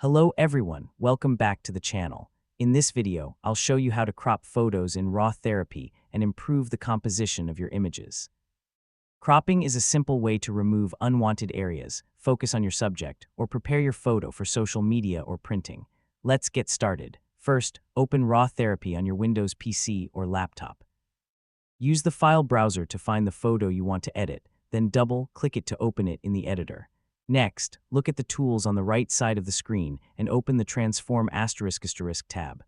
Hello everyone, welcome back to the channel. In this video, I'll show you how to crop photos in RawTherapee and improve the composition of your images. Cropping is a simple way to remove unwanted areas, focus on your subject, or prepare your photo for social media or printing. Let's get started. First, open RawTherapee on your Windows PC or laptop. Use the file browser to find the photo you want to edit, then double-click it to open it in the editor. Next, look at the tools on the right side of the screen and open the Transform ** tab.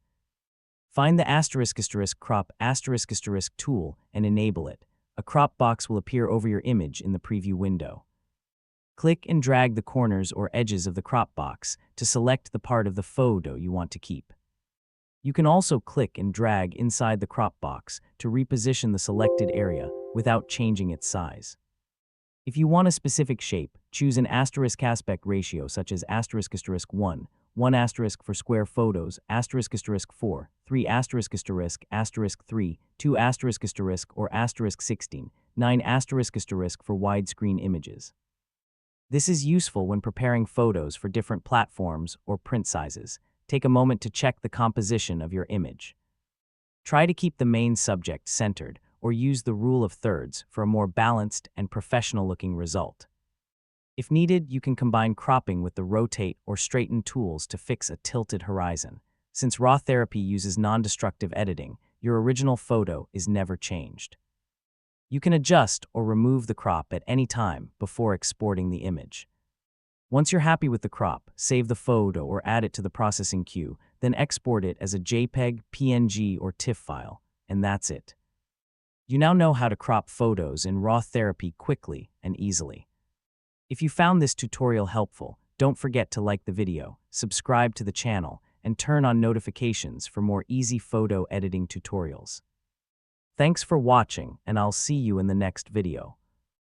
Find the ** crop ** tool and enable it. A crop box will appear over your image in the preview window. Click and drag the corners or edges of the crop box to select the part of the photo you want to keep. You can also click and drag inside the crop box to reposition the selected area without changing its size. If you want a specific shape, choose an asterisk aspect ratio such as **1, 1* for square photos, **4, 3**, **3, 2**, or *16, 9** for widescreen images. This is useful when preparing photos for different platforms or print sizes. Take a moment to check the composition of your image. Try to keep the main subject centered, or use the rule of thirds for a more balanced and professional-looking result. If needed, you can combine cropping with the rotate or straighten tools to fix a tilted horizon. Since RawTherapee uses non-destructive editing, your original photo is never changed. You can adjust or remove the crop at any time before exporting the image. Once you're happy with the crop, save the photo or add it to the processing queue, then export it as a JPEG, PNG, or TIFF file, and that's it. You now know how to crop photos in RawTherapee quickly and easily. If you found this tutorial helpful, don't forget to like the video, subscribe to the channel, and turn on notifications for more easy photo editing tutorials. Thanks for watching, and I'll see you in the next video.